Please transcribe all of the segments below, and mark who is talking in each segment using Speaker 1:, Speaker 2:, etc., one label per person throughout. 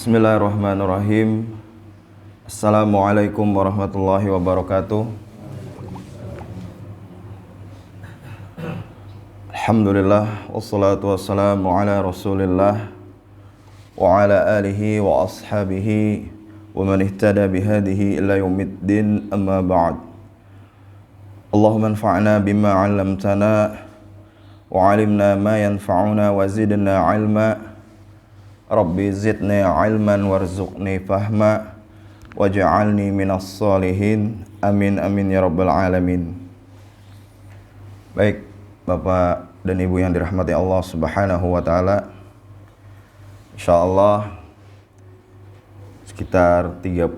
Speaker 1: Bismillahirrahmanirrahim. Assalamualaikum warahmatullahi wabarakatuh. Alhamdulillah, wassalatu wassalamu ala rasulillah wa ala alihi wa ashabihi wa man ihtada bihadihi ila yaumiddin, amma ba'd. Allahumma anfa'na bima 'allamtana wa 'alimna ma yanfa'una wa zidna 'ilma. Rabbi zidni ilman warzuqni fahma waj'alni minas solihin, amin amin ya rabbal alamin. Baik Bapak dan Ibu yang dirahmati Allah subhanahu wa ta'ala, insyaallah sekitar 30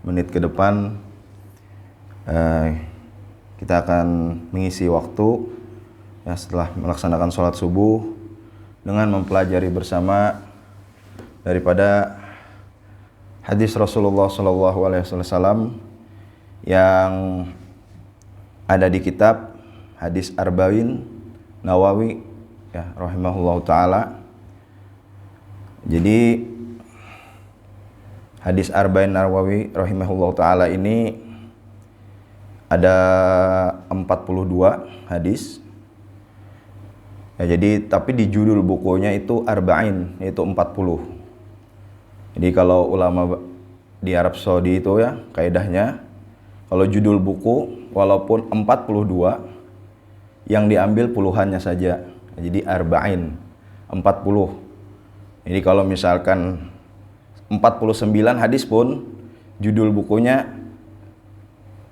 Speaker 1: menit ke depan kita akan mengisi waktu ya, setelah melaksanakan sholat subuh dengan mempelajari bersama daripada hadis Rasulullah SAW yang ada di kitab Hadis Arba'in Nawawi ya, rahimahullahu ta'ala. Jadi Hadis Arba'in Nawawi rahimahullahu ta'ala ini ada 42 hadis ya, jadi tapi di judul bukunya itu Arba'in, yaitu 40. Jadi kalau ulama di Arab Saudi itu ya kaidahnya, kalau judul buku walaupun 42 yang diambil puluhannya saja. Jadi arba'in 40. Jadi kalau misalkan 49 hadis pun judul bukunya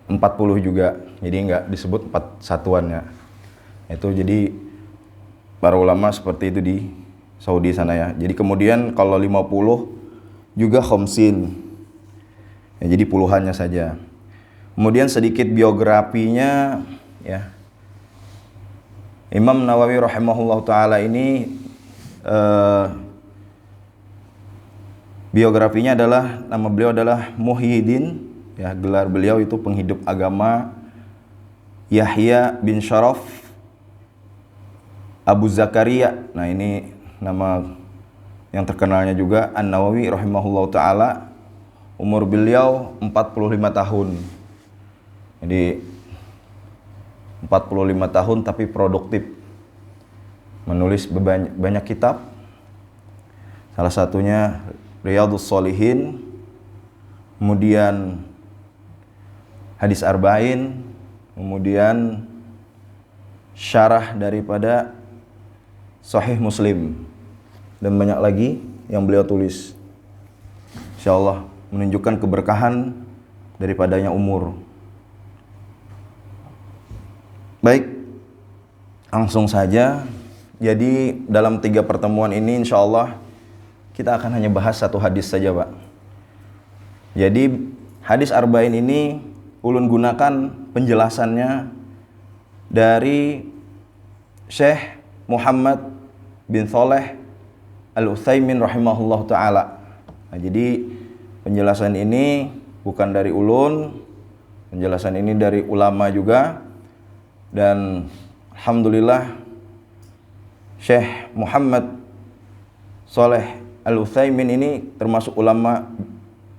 Speaker 1: 40 juga. Jadi enggak disebut 4 satuannya. Itu jadi para ulama seperti itu di Saudi sana ya. Jadi kemudian kalau 50 juga khamsin ya, jadi puluhannya saja. Kemudian sedikit biografinya ya. Imam Nawawi rahimahullah ta'ala ini biografinya adalah, nama beliau adalah Muhyiddin ya, gelar beliau itu penghidup agama Yahya bin Syaraf Abu Zakaria. Nah ini nama yang terkenalnya juga An-Nawawi rahimahullahu ta'ala. Umur beliau 45 tahun. Jadi 45 tahun tapi produktif, menulis banyak kitab. Salah satunya Riyadhus Shalihin, kemudian Hadis Arba'in, kemudian syarah daripada Sahih Muslim, dan banyak lagi yang beliau tulis. Insyaallah menunjukkan keberkahan daripadanya umur. Baik, langsung saja. Jadi dalam 3 pertemuan ini insyaallah kita akan hanya bahas 1 hadis saja, Pak. Jadi hadis Arba'in ini ulun gunakan penjelasannya dari Syekh Muhammad bin Shalih Al-Utsaimin rahimahullah ta'ala. Nah, jadi penjelasan ini bukan dari ulun, penjelasan ini dari ulama juga. Dan alhamdulillah Syekh Muhammad Shalih Al-Utsaimin ini termasuk ulama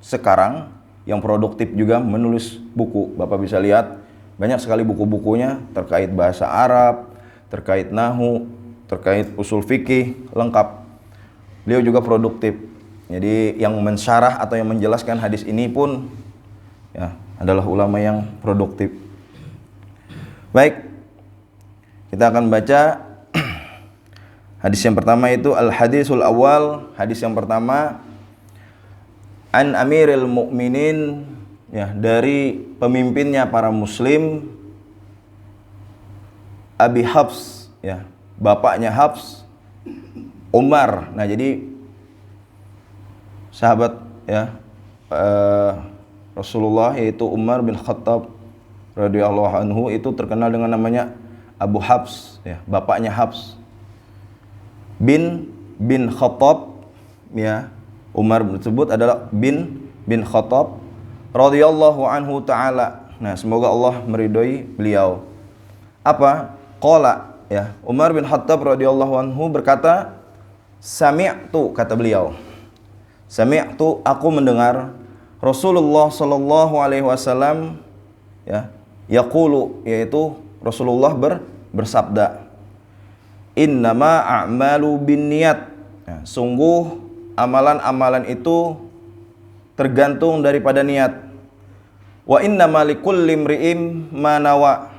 Speaker 1: sekarang yang produktif juga menulis buku. Bapak bisa lihat banyak sekali buku-bukunya terkait bahasa Arab, terkait nahwu, terkait usul fikih, lengkap. Beliau juga produktif. Jadi yang mensyarah atau yang menjelaskan hadis ini pun ya adalah ulama yang produktif. Baik, kita akan baca hadis yang pertama, itu al-hadisul awal. Hadis yang pertama, an Amiril Mukminin ya, dari pemimpinnya para muslim, Abi Hafs ya, bapaknya Hafs, Umar. Nah, jadi sahabat ya Rasulullah, yaitu Umar bin Khattab radhiyallahu anhu, itu terkenal dengan namanya Abu Habs ya, bapaknya Habs bin Khattab ya. Umar tersebut adalah bin Khattab radhiyallahu anhu taala. Nah, semoga Allah meridhoi beliau. Apa? Qala ya, Umar bin Khattab radhiyallahu anhu berkata, sami'tu, kata beliau, sami'tu, aku mendengar Rasulullah sallallahu alaihi wasallam ya, yaqulu, yaitu Rasulullah bersabda, innama a'malu binniyat, ya, sungguh amalan-amalan itu tergantung daripada niat. Wa innama likulli imri'in ma nawa,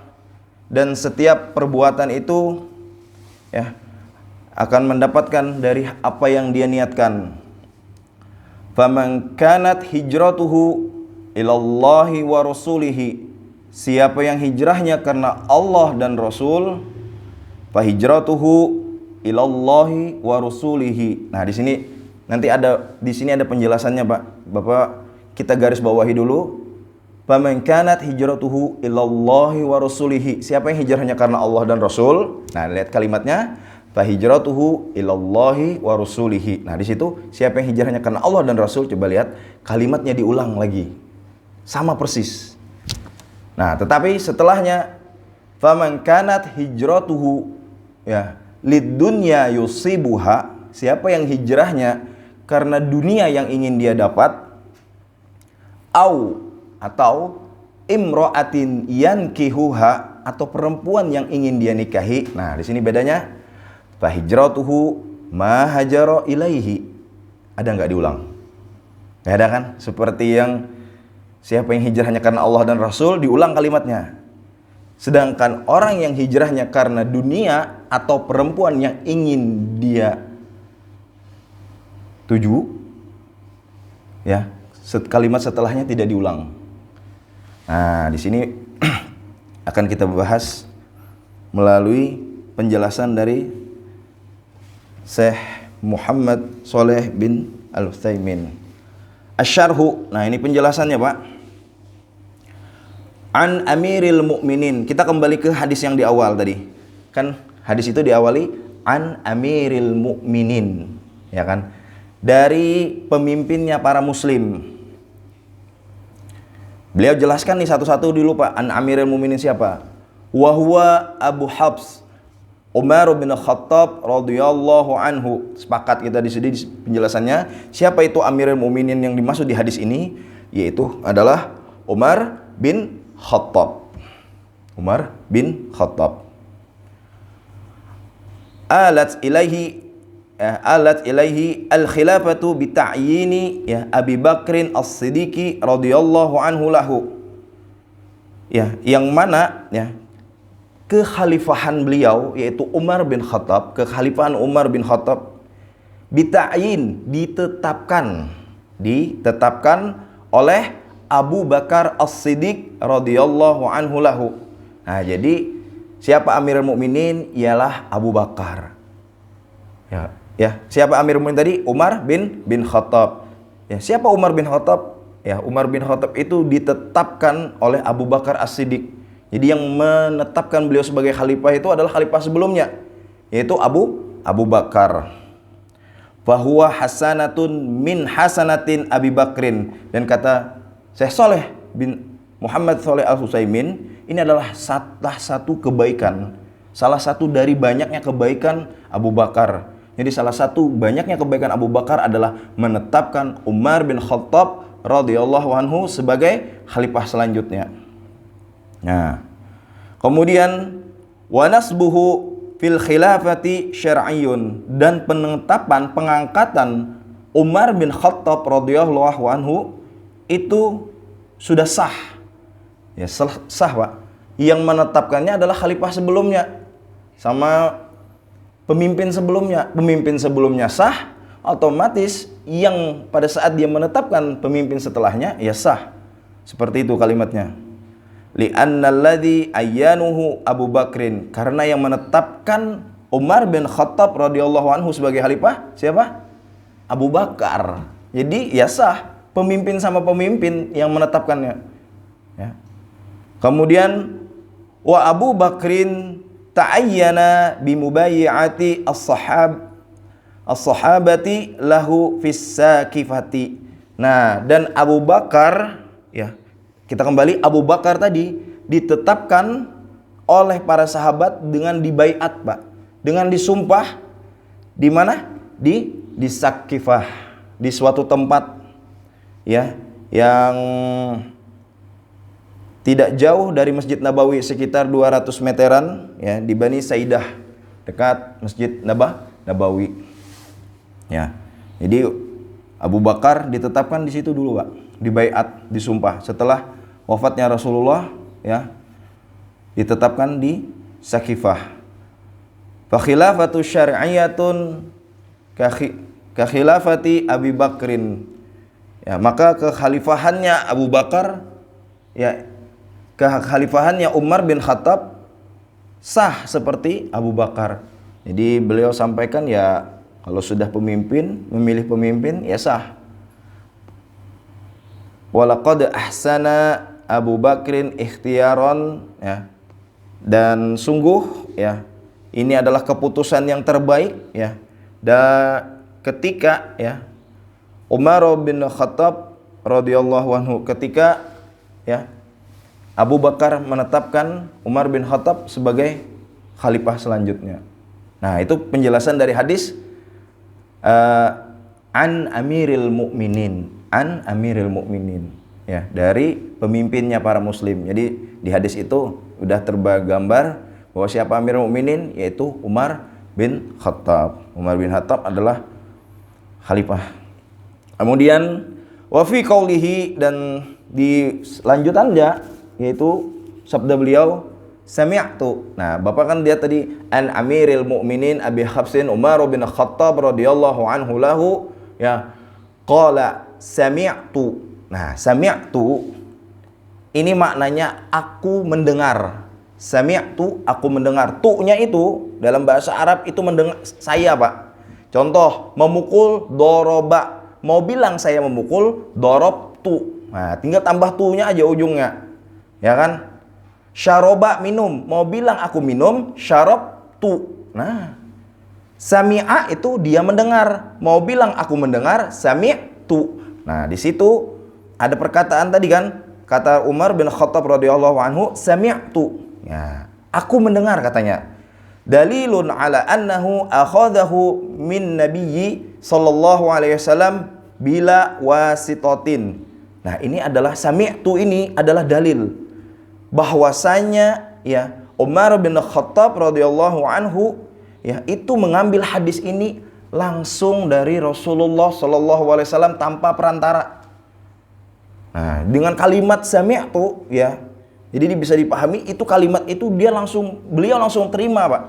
Speaker 1: dan setiap perbuatan itu ya akan mendapatkan dari apa yang dia niatkan. Faman kanat hijratuhu ilallahi wa rasulihi, siapa yang hijrahnya karena Allah dan Rasul, fa hijratuhu ilallahi wa rasulihi. Nah, di sini ada penjelasannya, Pak. Bapak kita garis bawahi dulu. Faman kanat hijratuhu ilallahi wa rasulihi, siapa yang hijrahnya karena Allah dan Rasul. Nah, lihat kalimatnya, fa hijratuhu ilallahi wa rasulihi. Nah, di situ siapa yang hijrahnya karena Allah dan Rasul, coba lihat kalimatnya diulang lagi. Sama persis. Nah, tetapi setelahnya faman kanat hijratuhu ya lidunya yusibuha, siapa yang hijrahnya karena dunia yang ingin dia dapat, atau imro'atin yankihuha, atau perempuan yang ingin dia nikahi. Nah, di sini bedanya, fa hijratuhu ma hajara ilaihi. Ada nggak diulang? Nggak ada kan? Seperti yang siapa yang hijrahnya karena Allah dan Rasul, diulang kalimatnya. Sedangkan orang yang hijrahnya karena dunia atau perempuan yang ingin dia tuju, ya, kalimat setelahnya tidak diulang. Nah, di sini akan kita bahas melalui penjelasan dari Syekh Muhammad Shalih bin Al-Utsaimin. Asy-syarhu. Nah, ini penjelasannya, Pak. An Amiril Mukminin. Kita kembali ke hadis yang di awal tadi. Kan hadis itu diawali an Amiril Mukminin, ya kan? Dari pemimpinnya para muslim. Beliau jelaskan nih satu-satu dulu, Pak. An Amiril Mukminin siapa? Wa huwa Abu Habs Umar bin Khattab radhiyallahu anhu. Sepakat kita di sini penjelasannya. Siapa itu Amirul Mukminin yang dimaksud di hadis ini? Yaitu adalah Umar bin Khattab. Umar bin Khattab. Alat ilaihi al-khilafatu bi ta'yini ya Abi Bakrin As-Siddiqi radhiyallahu anhu lahu. Ya, yang mana ya kekhalifahan beliau, yaitu Umar bin Khattab, kekhalifahan Umar bin Khattab bita'yin, ditetapkan oleh Abu Bakar As-Siddiq radhiyallahu anhu lahu. Nah, jadi siapa Amirul Mukminin? Ialah Abu Bakar. Ya, siapa Amirul Mukminin tadi? Umar bin Khattab. Ya, siapa Umar bin Khattab? Ya, Umar bin Khattab itu ditetapkan oleh Abu Bakar As-Siddiq. Jadi yang menetapkan beliau sebagai khalifah itu adalah khalifah sebelumnya, yaitu Abu Bakar. Fahuwa hasanatun min hasanatin Abi Bakrin. Dan kata Syekh Shalih bin Muhammad Shalih Al-Utsaimin, ini adalah salah satu kebaikan, salah satu dari banyaknya kebaikan Abu Bakar. Jadi salah satu banyaknya kebaikan Abu Bakar adalah menetapkan Umar bin Khattab radhiyallahu anhu sebagai khalifah selanjutnya. Nah, kemudian wa nasbuhu fil khilafati syar'iyyun, dan penetapan pengangkatan Umar bin Khattab radhiyallahu anhu itu sudah sah. Ya, sah, Pak. Yang menetapkannya adalah khalifah sebelumnya sama pemimpin sebelumnya. Pemimpin sebelumnya sah, otomatis yang pada saat dia menetapkan pemimpin setelahnya ya sah. Seperti itu kalimatnya. Li'annalladzi ayyanuhu Abu Bakrin, karena yang menetapkan Umar bin Khattab radhiyallahu anhu sebagai khalifah siapa? Abu Bakar. Jadi ya sah, pemimpin sama pemimpin yang menetapkannya. Ya. Kemudian wa Abu Bakrin ta'ayyana bimubayyi'ati as-sahabati lahu fis sakifati. Nah, dan Abu Bakar, ya, kita kembali, Abu Bakar tadi ditetapkan oleh para sahabat dengan dibaiat, Pak, dengan disumpah di mana? Di Sakifah, di suatu tempat, ya, yang tidak jauh dari Masjid Nabawi, sekitar 200 meteran, ya, di Bani Saidah, dekat Masjid Nabawi. Ya. Jadi Abu Bakar ditetapkan di situ dulu, Pak, dibaiat, disumpah. Setelah wafatnya Rasulullah, ya, ditetapkan di Sakifah. Fa khilafatu syar'iyyatun ka khilafati Abi Bakrin. Ya, maka kekhalifahannya Abu Bakar, ya, kekhalifahannya Umar bin Khattab sah seperti Abu Bakar. Jadi beliau sampaikan, ya, kalau sudah pemimpin, memilih pemimpin, ya sah. Walaqad ahsana Abu Bakrin ikhtiyaron, ya. Dan sungguh, ya, ini adalah keputusan yang terbaik, ya. Dan ketika, ya, Umar bin Khattab radhiyallahu anhu, ketika, ya, Abu Bakar menetapkan Umar bin Khattab sebagai khalifah selanjutnya. Nah, itu penjelasan dari hadis an amiril mu'minin, ya, dari pemimpinnya para muslim. Jadi di hadis itu udah tergambar bahwa siapa Amirul Mukminin, yaitu Umar bin Khattab. Umar bin Khattab adalah khalifah. Kemudian wa fi qaulihi, dan di lanjutannya, yaitu sabda beliau sami'tu. Nah, Bapak kan dia tadi an Amiril Mukminin Abi Hafsin Umar bin Khattab radhiyallahu anhu lahu, ya, qala sami'tu. Nah, sami'tu ini maknanya aku mendengar. Sami'tu, aku mendengar. Tu-nya itu dalam bahasa Arab itu mendengar saya, Pak. Contoh, memukul, doroba. Mau bilang saya memukul, dorob tu. Nah, tinggal tambah tu-nya aja ujungnya. Ya kan? Syaroba, minum. Mau bilang aku minum, syarob tu. Nah, sami'a itu dia mendengar. Mau bilang aku mendengar, sami'tu. Nah, di situ ada perkataan tadi kan, kata Umar bin Khattab radhiyallahu anhu, sami'tu. Ya, aku mendengar katanya. Dalilun ala annahu akhadahu min nabiyyi sallallahu alaihi wasallam bila wasitatin. Nah, ini adalah sami'tu, ini adalah dalil bahwasanya, ya, Umar bin Khattab radhiyallahu anhu, ya, itu mengambil hadis ini langsung dari Rasulullah sallallahu alaihi wasallam tanpa perantara. Nah, dengan kalimat sami'tu, ya, jadi bisa dipahami itu kalimat itu beliau langsung terima, Pak,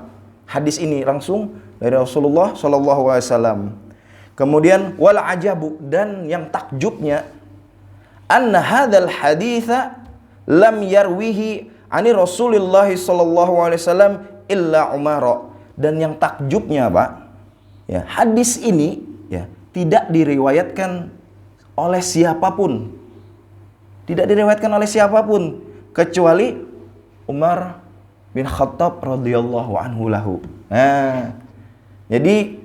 Speaker 1: hadis ini langsung dari Rasulullah sallallahu alaihi wasallam. Kemudian wal ajabu, dan yang takjubnya, anna hadzal haditsa lam yarwihi ani Rasulillah sallallahu alaihi wasallam illa Umar. Dan yang takjubnya, Pak, ya, hadis ini, ya, tidak diriwayatkan oleh siapapun. Tidak diriwayatkan oleh siapapun kecuali Umar bin Khattab radhiyallahu anhu lahu. Nah, jadi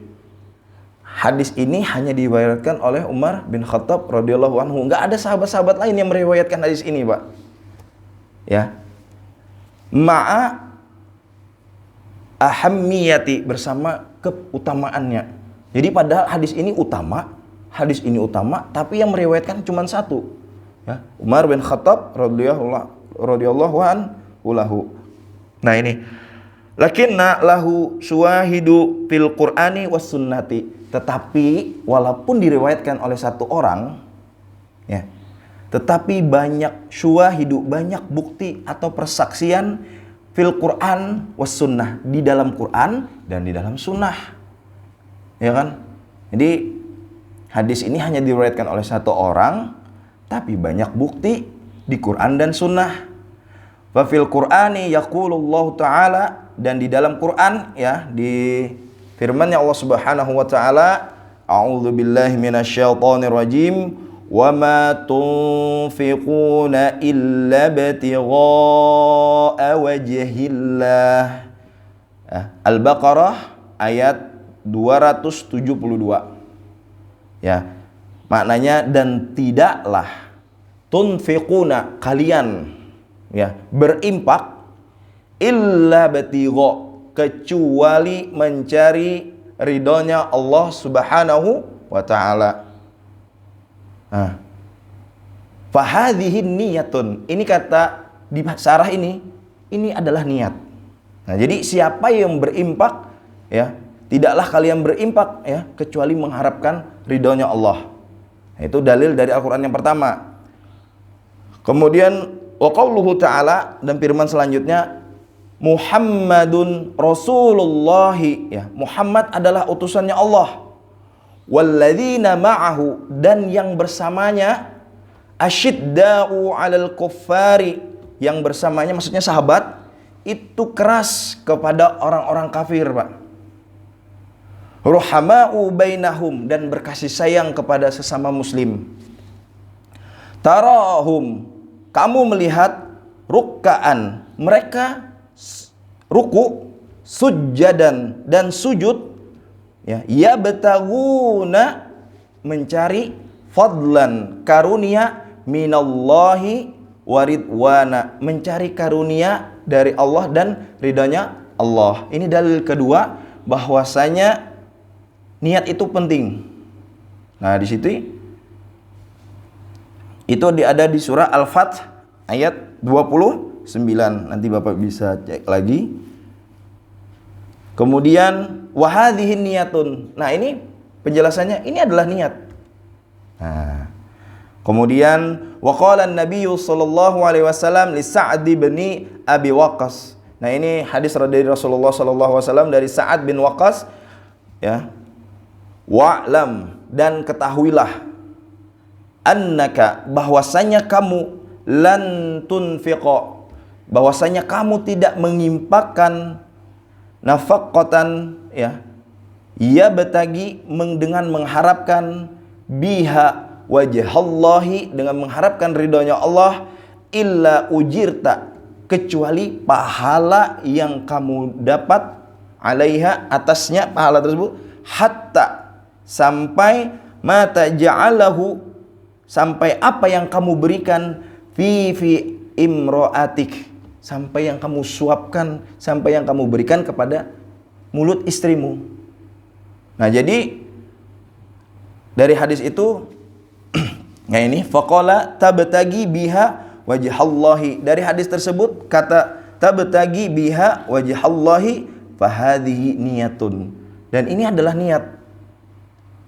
Speaker 1: hadis ini hanya diriwayatkan oleh Umar bin Khattab radhiyallahu anhu. Enggak ada sahabat-sahabat lain yang meriwayatkan hadis ini, Pak. Ya. Ma'a ahammiyati, bersama keutamaannya. Jadi padahal hadis ini utama, tapi yang meriwayatkan cuma satu, ya, Umar bin Khattab radhiyallahu anhu lahu. Nah, ini lakinna lahu syuwahidu fil Qur'ani was sunnati. Tetapi walaupun diriwayatkan oleh satu orang, ya, tetapi banyak syuwahidu, banyak bukti atau persaksian fil Qur'an was sunnah, di dalam Quran dan di dalam sunnah. Ya kan? Jadi hadis ini hanya diriwayatkan oleh satu orang, tapi banyak bukti di Quran dan sunnah. Wa fil Qur'ani yaqulullahu ta'ala, dan di dalam Quran, ya, di firman-Nya Allah Subhanahu wa taala, A'udzu billahi minasyaitonir rajim. Wa ma tunfiquna illa ibtigha'a wajhillah. Al-Baqarah ayat 272. Ya. Maknanya, dan tidaklah tunfiquna, kalian ya berimpak, illa ibtigha, kecuali mencari ridhonya Allah Subhanahu wa taala. Fahadhihi niyatun. Ini kata di sarah ini adalah niat. Nah, jadi siapa yang berimpak ya, tidaklah kalian berimpak ya kecuali mengharapkan ridhonya Allah. Nah, itu dalil dari Al-Qur'an yang pertama. Kemudian wa qauluhu ta'ala, dan firman selanjutnya, Muhammadun Rasulullah, ya, Muhammad adalah utusannya Allah. Walladzina ma'ahu, dan yang bersamanya, asyidda'u 'alal kuffari, yang bersamanya maksudnya sahabat, itu keras kepada orang-orang kafir, Pak. Ruhama'u bainahum, dan berkasih sayang kepada sesama muslim. Tarahum, kamu melihat, rukkaan, mereka ruku, sujjadan, dan sujud, ya betaguna, mencari fadlan, karunia, minallahi waridwana, mencari karunia dari Allah dan ridhanya Allah. Ini dalil kedua bahwasanya niat itu penting. Nah, di situ itu ada di surah Al-Fath ayat 29. Nanti Bapak bisa cek lagi. Kemudian wahadhihi niyatun. Nah, ini penjelasannya, ini adalah niat. Nah, kemudian waqala an-nabiy sallallahu alaihi wasallam li Sa'd bin Abi Waqqas. Nah, ini hadis dari Rasulullah sallallahu alaihi wasallam dari Sa'ad bin Waqqas, ya. Wa'lam, dan ketahuilah, annaka, bahwasanya kamu, lan tunfiqa, bahwasanya kamu tidak mengimpakkan, nafaqatan, ya betagi, dengan mengharapkan, biha wajhallahi, dengan mengharapkan ridhonya Allah, illa ujirta, kecuali pahala yang kamu dapat, alaiha, atasnya pahala tersebut, hatta, sampai, mata ja'alahu, sampai apa yang kamu berikan, fi imro'atik, sampai yang kamu suapkan, sampai yang kamu berikan kepada mulut istrimu. Nah, jadi dari hadis itu nah ini faqala tabtagi biha wajhallahi, dari hadis tersebut kata tabtagi biha wajhallahi, fahadhihi niyatun, dan ini adalah niat.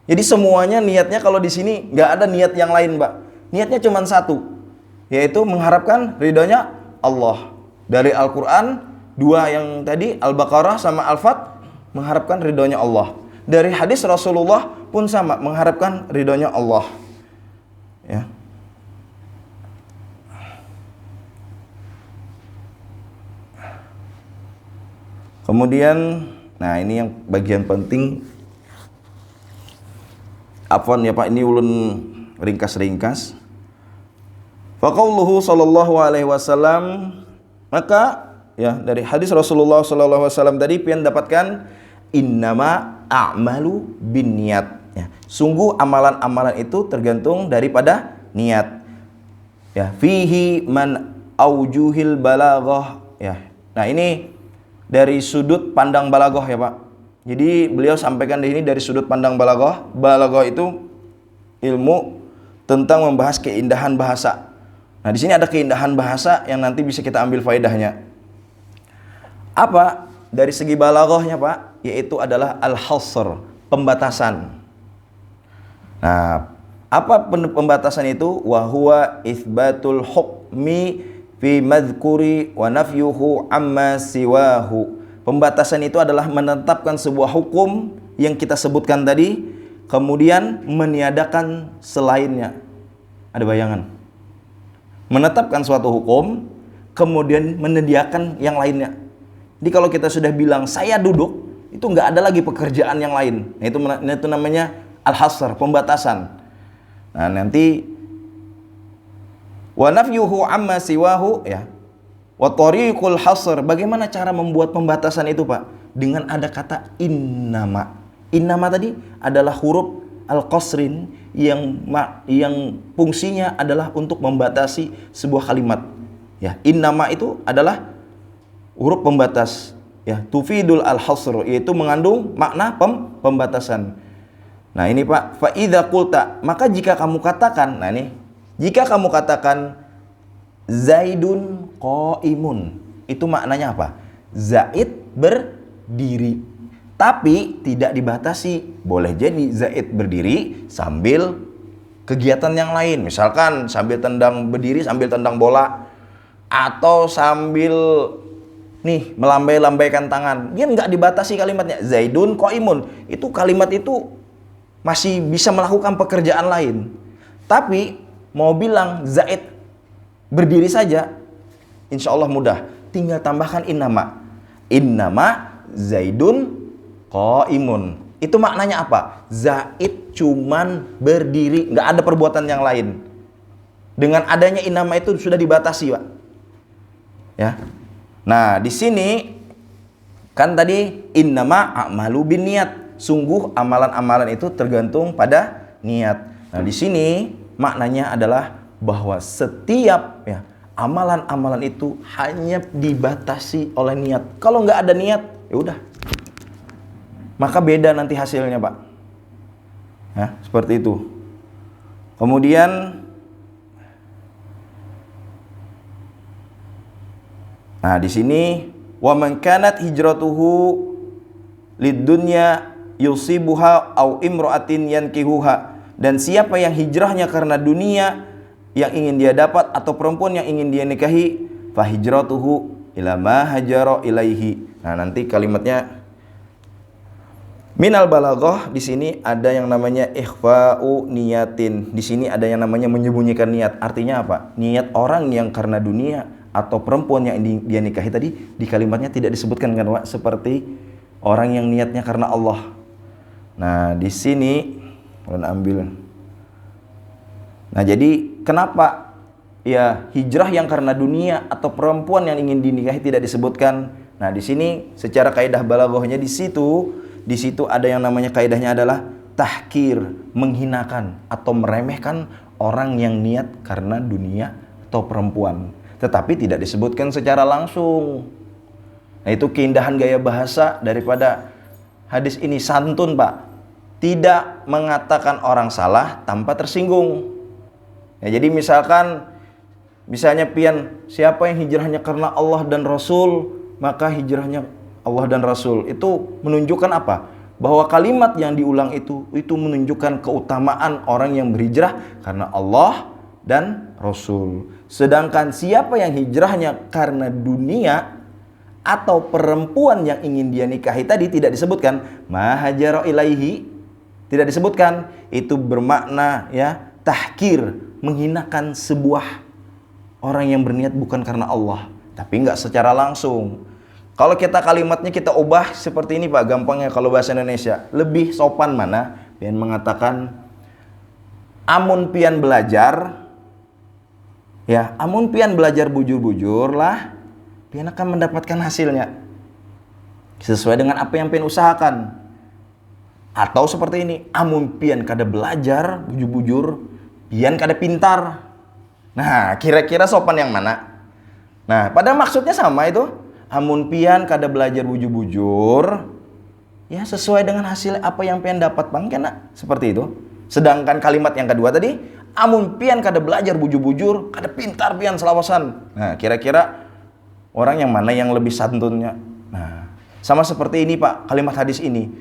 Speaker 1: Jadi semuanya niatnya, kalau di sini nggak ada niat yang lain, Mbak. Niatnya cuma satu, yaitu mengharapkan ridhonya Allah. Dari Al-Quran, dua yang tadi, Al-Baqarah sama Al-Fath, mengharapkan ridhonya Allah. Dari hadis Rasulullah pun sama, mengharapkan ridhonya Allah. Ya. Kemudian, nah ini yang bagian penting. Afwan ya Pak, ini ulun ringkas-ringkas. Faqauluhu sallallahu alaihi wasallam, maka ya dari hadis Rasulullah sallallahu alaihi wasallam tadi pian dapatkan, innama a'malu binniyat, ya, sungguh amalan-amalan itu tergantung daripada niat. Ya, fihi man aujuhil balaghah, ya. Nah, ini dari sudut pandang balaghah ya, Pak. Jadi beliau sampaikan di sini dari sudut pandang balaghah. Balaghah itu ilmu tentang membahas keindahan bahasa. Nah, di sini ada keindahan bahasa yang nanti bisa kita ambil faedahnya. Apa? Dari segi balaghahnya, Pak, yaitu adalah al-hasr, pembatasan. Nah, apa pembatasan itu? Wa huwa itsbatul hukmi fi madhkuri wa nafyuhu amma siwahu. Pembatasan itu adalah menetapkan sebuah hukum yang kita sebutkan tadi, kemudian meniadakan selainnya. Ada bayangan? Menetapkan suatu hukum, kemudian menyediakan yang lainnya. Jadi kalau kita sudah bilang saya duduk, itu nggak ada lagi pekerjaan yang lain. Nah, itu namanya al-hasr, pembatasan. Nah, nanti wa nafyuhu amma siwahu ya. Wa tariqul hasr, bagaimana cara membuat pembatasan itu, Pak? Dengan ada kata innama. Innama tadi adalah huruf al-qasrin yang fungsinya adalah untuk membatasi sebuah kalimat. Ya, innama itu adalah huruf pembatas. Ya, tufidul al-hasr, yaitu mengandung makna pembatasan. Nah, ini Pak, fa idza qulta, maka jika kamu katakan, nah ini, jika kamu katakan Zaidun qaimun, itu maknanya apa? Zaid berdiri. Tapi tidak dibatasi. Boleh jadi Zaid berdiri sambil kegiatan yang lain. Misalkan sambil berdiri sambil tendang bola, atau sambil nih melambai-lambaikan tangan. Dia nggak dibatasi kalimatnya. Zaidun qaimun. Itu kalimat itu masih bisa melakukan pekerjaan lain. Tapi mau bilang Zaid berdiri saja, insya Allah mudah. Tinggal tambahkan innama. Innama Zaidun qaimun. Itu maknanya apa? Zaid cuman berdiri, nggak ada perbuatan yang lain. Dengan adanya innama itu sudah dibatasi, Pak. Ya. Nah, di sini kan tadi innama a'malu binniyat. Sungguh amalan-amalan itu tergantung pada niat. Nah, di sini maknanya adalah bahwa setiap ya amalan-amalan itu hanya dibatasi oleh niat. Kalau nggak ada niat, ya udah. Maka beda nanti hasilnya, Pak. Ya, seperti itu. Kemudian, nah di sini wa man kanat hijratuhu lid-dunya yusibuha au imra'atin yankihuha, dan siapa yang hijrahnya karena dunia yang ingin dia dapat atau perempuan yang ingin dia nikahi, fa hijratuhu ila ma hajara ilaihi. Nah, nanti kalimatnya minal balaghah, di sini ada yang namanya ikhfa'u niyatin. Di sini ada yang namanya menyembunyikan niat. Artinya apa? Niat orang yang karena dunia atau perempuan yang dia nikahi tadi di kalimatnya tidak disebutkan kan, Pak? Seperti orang yang niatnya karena Allah. Nah, di sini ulun ambil. Nah, jadi kenapa ya hijrah yang karena dunia atau perempuan yang ingin dinikahi tidak disebutkan? Nah, di sini secara kaidah balaghahnya di situ ada yang namanya kaidahnya adalah tahkir, menghinakan atau meremehkan orang yang niat karena dunia atau perempuan. Tetapi tidak disebutkan secara langsung. Nah, itu keindahan gaya bahasa daripada hadis ini, santun, Pak. Tidak mengatakan orang salah tanpa tersinggung. Ya, jadi misalnya pian, siapa yang hijrahnya karena Allah dan Rasul, maka hijrahnya Allah dan Rasul. Itu menunjukkan apa? Bahwa kalimat yang diulang itu menunjukkan keutamaan orang yang berhijrah karena Allah dan Rasul. Sedangkan siapa yang hijrahnya karena dunia atau perempuan yang ingin dia nikahi tadi tidak disebutkan, mahajara ilaihi, tidak disebutkan. Itu bermakna ya tahkir, menghinakan sebuah orang yang berniat bukan karena Allah, tapi enggak secara langsung. Kalau kita kalimatnya kita ubah seperti ini, Pak, gampangnya kalau bahasa Indonesia lebih sopan mana? Pian mengatakan amun pian belajar, ya amun pian belajar bujur-bujur lah, pian akan mendapatkan hasilnya sesuai dengan apa yang pian usahakan. Atau seperti ini, amun pian kada belajar bujur-bujur, pian kada pintar. Nah, kira-kira sopan yang mana? Nah, pada maksudnya sama itu. Amun pian kada belajar bujur-bujur, ya sesuai dengan hasil apa yang pian dapat, Bang, kena seperti itu. Sedangkan kalimat yang kedua tadi, amun pian kada belajar bujur-bujur, kada pintar pian selawasan. Nah, kira-kira orang yang mana yang lebih santunnya? Nah, sama seperti ini, Pak, kalimat hadis ini.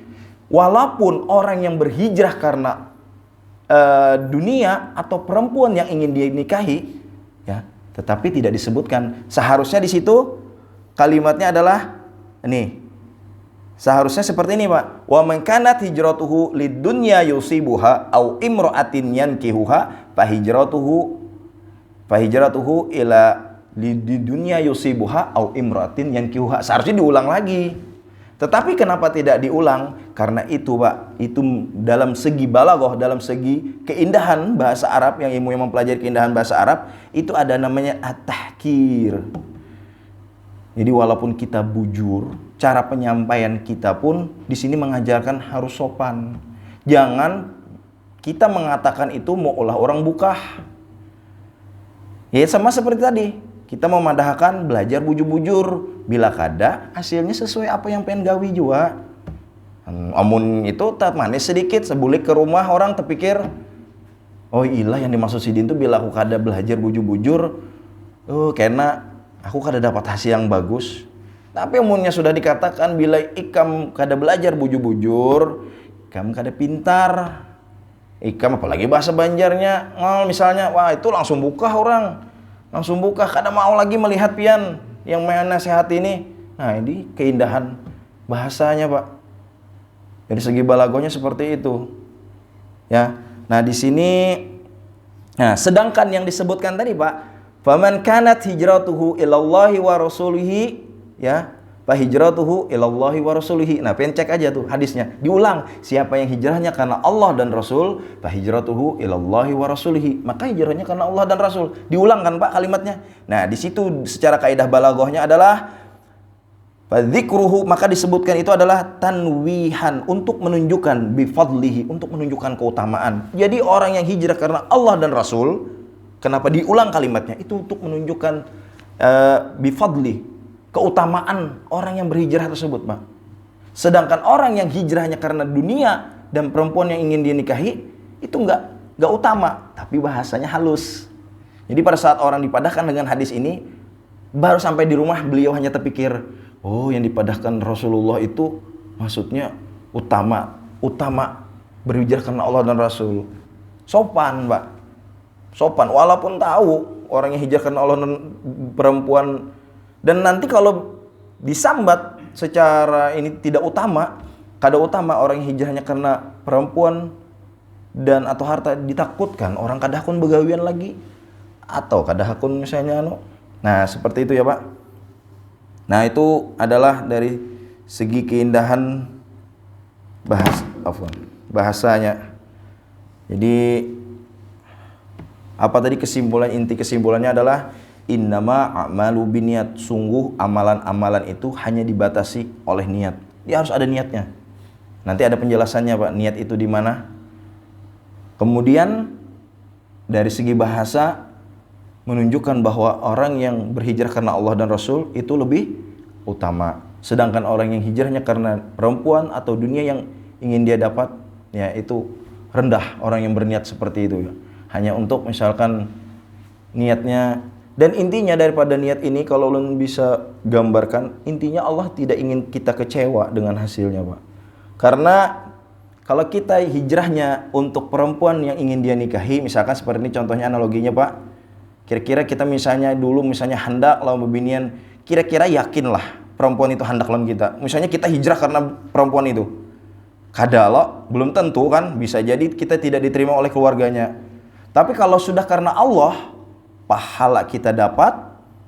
Speaker 1: Walaupun orang yang berhijrah karena dunia atau perempuan yang ingin dia nikahi, ya, tetapi tidak disebutkan. Seharusnya di situ kalimatnya adalah ini. Seharusnya seperti ini, Pak. Wa man kanat hijratuhu lidunya yusibuha au imra'atin yankihuha fa hijratuhu ila lidunya yusibuha au imra'atin yankihuha. Seharusnya diulang lagi. Tetapi kenapa tidak diulang? Karena itu Pak, itu dalam segi balaghah, dalam segi keindahan bahasa Arab, yang ilmu yang mempelajari keindahan bahasa Arab, itu ada namanya at-tahkir. Jadi walaupun kita bujur, cara penyampaian kita pun di sini mengajarkan harus sopan. Jangan kita mengatakan itu mau olah orang bukah. Ya sama seperti tadi, kita memadahkan belajar bujur-bujur. Bila kada, hasilnya sesuai apa yang pengen gawi juga. Amun itu tak manis sedikit, sebulik ke rumah orang terpikir, oh ilah yang dimaksud sidin itu bila aku kada belajar bujur-bujur, karena aku kada dapat hasil yang bagus. Tapi amunnya sudah dikatakan bila ikam kada belajar bujur-bujur, ikam kada pintar. Ikam apalagi bahasa Banjarnya, misalnya, wah itu langsung buka orang. Langsung buka, kada mau lagi melihat pian yang mana sehat ini. Nah ini keindahan bahasanya Pak. Dari segi balagonya seperti itu. Ya. Nah di sini, nah sedangkan yang disebutkan tadi Pak, faman kanat hijratuhu ilallahi wa rasulihi, ya, fa hijratuhu ilallahi wa rasulihi. Nah pengen cek aja tuh hadisnya, diulang. Siapa yang hijrahnya karena Allah dan Rasul, fa hijratuhu ilallahi wa rasulihi, maka hijrahnya karena Allah dan Rasul. Diulang kan Pak kalimatnya. Nah di situ secara kaidah balaghahnya adalah fadzikruhu, maka disebutkan itu adalah tanwihan, untuk menunjukkan bifadlihi, untuk menunjukkan keutamaan. Jadi orang yang hijrah karena Allah dan Rasul, kenapa diulang kalimatnya? Itu untuk menunjukkan bifadli, keutamaan orang yang berhijrah tersebut Pak. Sedangkan orang yang hijrahnya karena dunia dan perempuan yang ingin dia nikahi, itu enggak utama, tapi bahasanya halus. Jadi pada saat orang dipadahkan dengan hadis ini, baru sampai di rumah beliau hanya terpikir, oh yang dipadahkan Rasulullah itu maksudnya utama berhijrah karena Allah dan Rasul. Sopan Pak, sopan walaupun tahu orang yang hijrah karena Allah dan perempuan. Dan nanti kalau disambat secara ini tidak utama, kada utama orang yang hijrahnya karena perempuan dan atau harta, ditakutkan orang kada hakun begawian lagi, atau kada hakun misalnya Nah seperti itu ya Pak. Nah itu adalah dari segi keindahan bahasanya. Jadi apa tadi kesimpulan, inti kesimpulannya adalah innama a'malu binniat, sungguh amalan-amalan itu hanya dibatasi oleh niat. Dia harus ada niatnya. Nanti ada penjelasannya Pak, niat itu di mana. Kemudian dari segi bahasa menunjukkan bahwa orang yang berhijrah karena Allah dan Rasul itu lebih utama. Sedangkan orang yang hijrahnya karena perempuan atau dunia yang ingin dia dapat, ya itu rendah orang yang berniat seperti itu ya. Hanya untuk misalkan niatnya. Dan intinya daripada niat ini, kalau ulun bisa gambarkan, intinya Allah tidak ingin kita kecewa dengan hasilnya Pak. Karena kalau kita hijrahnya untuk perempuan yang ingin dia nikahi, misalkan seperti ini contohnya analoginya Pak, kira-kira kita misalnya dulu hendak lawan bebinian, kira-kira yakinlah perempuan itu hendak lawan kita. Misalnya kita hijrah karena perempuan itu. Kadalo belum tentu kan, bisa jadi kita tidak diterima oleh keluarganya. Tapi kalau sudah karena Allah, pahala kita dapat,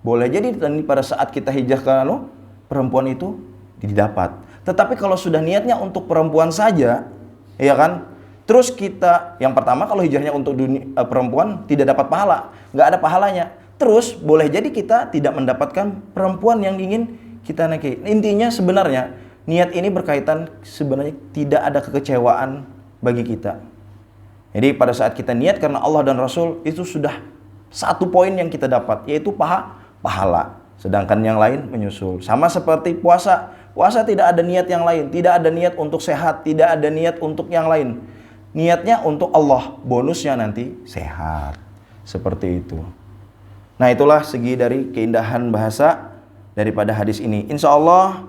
Speaker 1: boleh jadi pada saat kita hijrah karena perempuan itu didapat. Tetapi kalau sudah niatnya untuk perempuan saja, ya kan? Terus kita, yang pertama kalau hijrahnya untuk perempuan tidak dapat pahala, nggak ada pahalanya. Terus boleh jadi kita tidak mendapatkan perempuan yang ingin kita nikahi. Intinya sebenarnya niat ini berkaitan, sebenarnya tidak ada kekecewaan bagi kita. Jadi pada saat kita niat karena Allah dan Rasul, itu sudah satu poin yang kita dapat, yaitu pahala. Sedangkan yang lain menyusul. Sama seperti puasa. Puasa tidak ada niat yang lain, tidak ada niat untuk sehat, tidak ada niat untuk yang lain. Niatnya untuk Allah, bonusnya nanti sehat. Seperti itu. Nah itulah segi dari keindahan bahasa daripada hadis ini. Insya Allah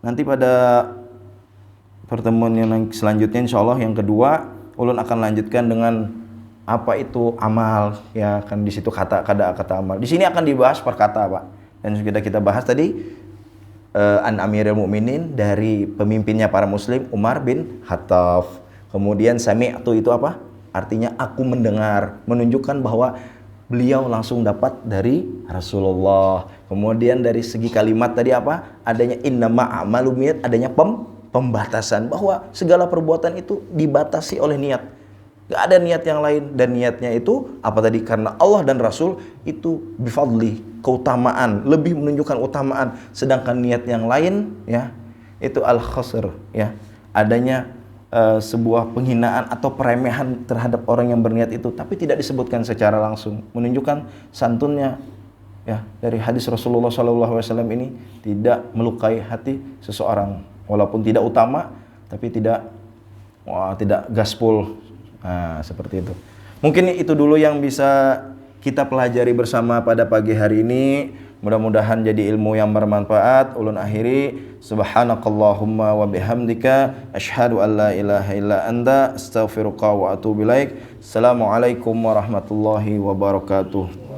Speaker 1: nanti pada pertemuan yang selanjutnya, insya Allah yang kedua, ulun akan lanjutkan dengan apa itu amal, ya kan di situ kata amal. Di sini akan dibahas per kata Pak. Dan sudah kita bahas tadi an Amirul Mukminin, dari pemimpinnya para muslim Umar bin Khattab. Kemudian sami'tu itu apa? Artinya aku mendengar, menunjukkan bahwa beliau langsung dapat dari Rasulullah. Kemudian dari segi kalimat tadi apa? Adanya innama a'malu binniyat, adanya pembatasan bahwa segala perbuatan itu dibatasi oleh niat. Gak ada niat yang lain, dan niatnya itu apa tadi? Karena Allah dan Rasul itu bifadli, keutamaan, lebih menunjukkan utamaan. Sedangkan niat yang lain ya itu al-khasr ya, adanya sebuah penghinaan atau peremehan terhadap orang yang berniat itu, tapi tidak disebutkan secara langsung, menunjukkan santunnya ya dari hadis Rasulullah SAW ini tidak melukai hati seseorang, walaupun tidak utama tapi tidak gaspol. Nah, seperti itu. Mungkin itu dulu yang bisa kita pelajari bersama pada pagi hari ini. Mudah-mudahan jadi ilmu yang bermanfaat. Ulun akhiri, subhanakallahumma wa bihamdika asyhadu an la ilaha illa anta astaghfiruka wa atubu ilaik. Assalamualaikum warahmatullahi wabarakatuh.